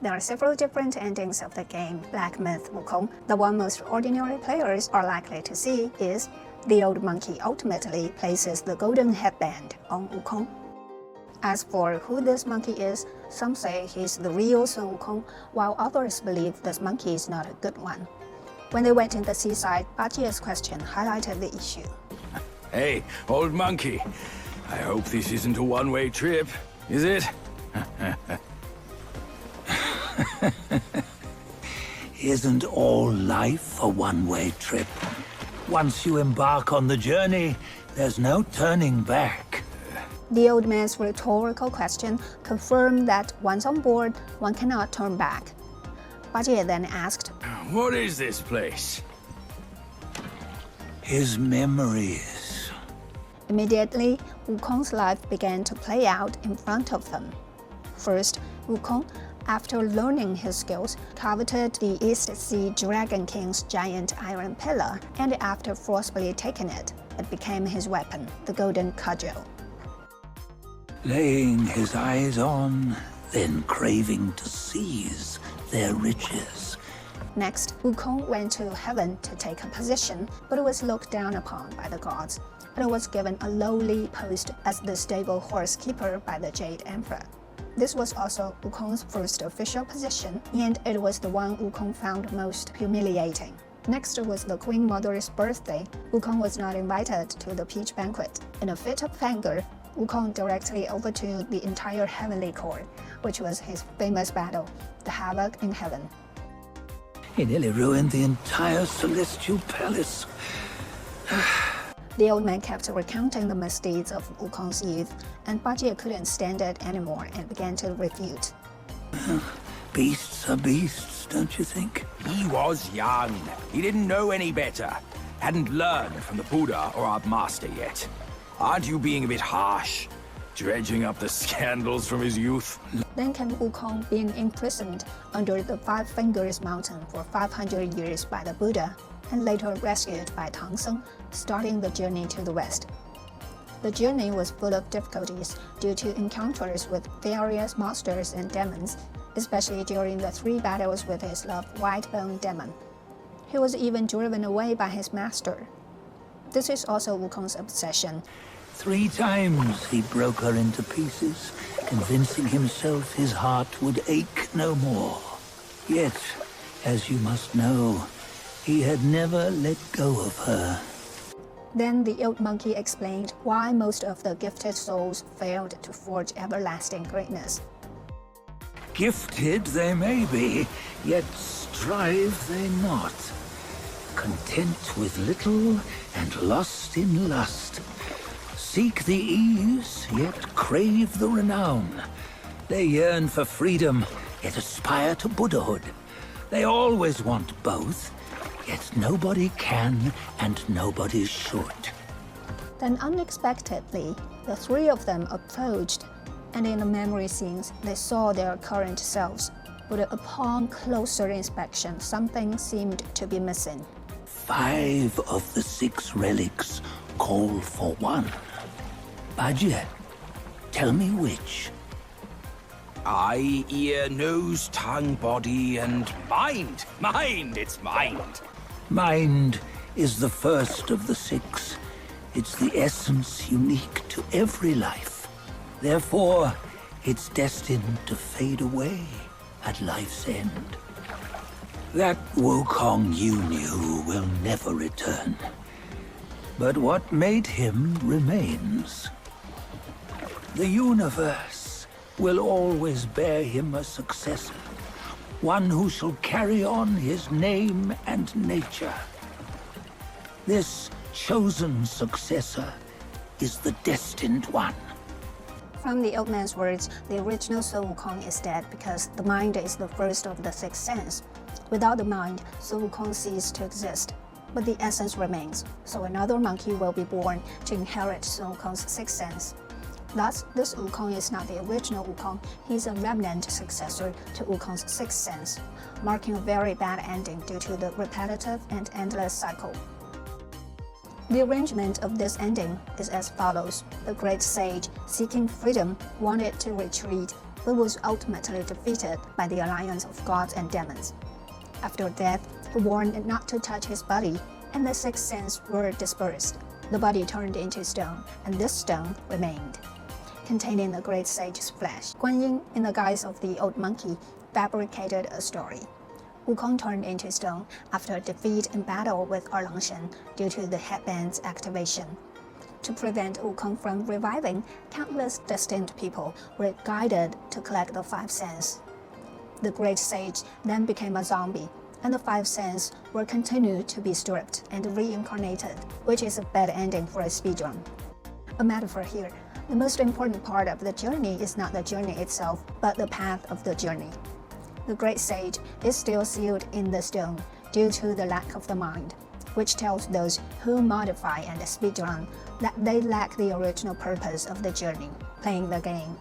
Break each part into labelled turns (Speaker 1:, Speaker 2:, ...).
Speaker 1: There are several different endings of the game Black Myth Wukong. The one most ordinary players are likely to see is the old monkey ultimately places the golden headband on Wukong. As for who this monkey is, some say he's the real Sun Wukong, while others believe this monkey is not a good one. When they went in the seaside, Bajie's question highlighted the issue.
Speaker 2: Hey, old monkey. I hope this isn't a one-way trip, is it?
Speaker 3: Isn't all life a one-way trip? Once you embark on the journey, there's no turning back.
Speaker 1: The old man's rhetorical question confirmed that once on board, one cannot turn back. Bajie then asked,
Speaker 2: What is this place?
Speaker 3: His memories.
Speaker 1: Immediately, Wukong's life began to play out in front of them. First, Wukong, after learning his skills, coveted the East Sea Dragon King's giant iron pillar, and after forcibly taking it, it became his weapon, the golden cudgel.
Speaker 3: Laying his eyes on, then craving to seize their riches.
Speaker 1: Next, Wukong went to heaven to take a position, but was looked down upon by the gods, and was given a lowly post as the stable horse keeper by the Jade Emperor. This was also Wukong's first official position, and it was the one Wukong found most humiliating. Next was the Queen Mother's birthday. Wukong was not invited to the peach banquet. In a fit of anger, Wukong directly overthrew the entire heavenly court, which was his famous battle, the Havoc in Heaven.
Speaker 3: He nearly ruined the entire celestial palace.
Speaker 1: The old man kept recounting the misdeeds of Wukong's youth, and Bajie couldn't stand it anymore and began to refute.
Speaker 3: Beasts are beasts, don't you think?
Speaker 2: He was young. He didn't know any better. Hadn't learned from the Buddha or our master yet. Aren't you being a bit harsh? Dredging up the scandals from his youth?
Speaker 1: Then came Wukong being imprisoned under the Five Fingers Mountain for 500 years by the Buddha, and later rescued by Tang Song, starting the journey to the west. The journey was full of difficulties due to encounters with various monsters and demons, especially during the 3 battles with his loved White-Bone Demon. He was even driven away by his master. This is also Wukong's obsession.
Speaker 3: 3 times he broke her into pieces, convincing himself his heart would ache no more. Yet, as you must know, he had never let go of her.
Speaker 1: Then the old monkey explained why most of the gifted souls failed to forge everlasting greatness.
Speaker 3: Gifted they may be, yet strive they not. Content with little and lost in lust. Seek the ease, yet crave the renown. They yearn for freedom, yet aspire to Buddhahood. They always want both, yet nobody can and nobody should.
Speaker 1: Then unexpectedly, the 3 of them approached, and in the memory scenes, they saw their current selves. But upon closer inspection, something seemed to be missing.
Speaker 3: 5 of the 6 relics call for one. Bajie, tell me which.
Speaker 2: Eye, ear, nose, tongue, body, and mind. Mind, it's mind.
Speaker 3: Mind is the first of the 6. It's the essence unique to every life. Therefore, it's destined to fade away at life's end. That Wukong you knew will never return. But what made him remains. The universe will always bear him a successor, one who shall carry on his name and nature. This chosen successor is the destined one.
Speaker 1: From the old man's words, the original Sun Wukong is dead because the mind is the first of the 6 senses. Without the mind, Sun Wukong ceased to exist. But the essence remains, so another monkey will be born to inherit Sun Wukong's 6th sense. Thus, this Wukong is not the original Wukong, he is a remnant successor to Wukong's 6th sense, marking a very bad ending due to the repetitive and endless cycle. The arrangement of this ending is as follows. The great sage, seeking freedom, wanted to retreat, but was ultimately defeated by the alliance of gods and demons. After death, he warned not to touch his body, and the six sins were dispersed. The body turned into stone, and this stone remained, containing the great sage's flesh. Guan Yin, in the guise of the old monkey, fabricated a story. Wukong turned into stone after defeat in battle with Erlangshen due to the headband's activation. To prevent Wukong from reviving, countless destined people were guided to collect the five senses. The great sage then became a zombie, and the five senses were continued to be stripped and reincarnated, which is a bad ending for a speedrun. A metaphor here: the most important part of the journey is not the journey itself, but the path of the journey. The great sage is still sealed in the stone due to the lack of the mind, which tells those who modify and speedrun that they lack the original purpose of the journey, playing the game.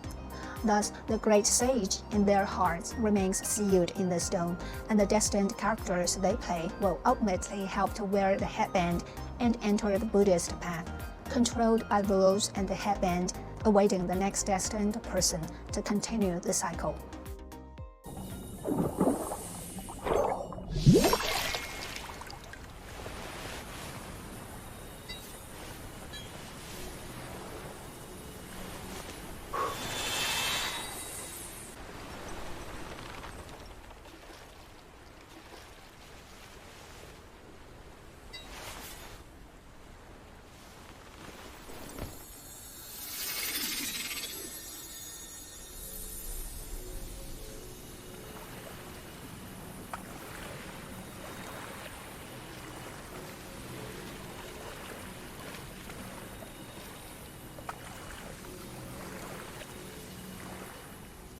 Speaker 1: Thus, the great sage in their hearts remains sealed in the stone, and the destined characters they play will ultimately help to wear the headband and enter the Buddhist path, controlled by the rules and the headband, awaiting the next destined person to continue the cycle.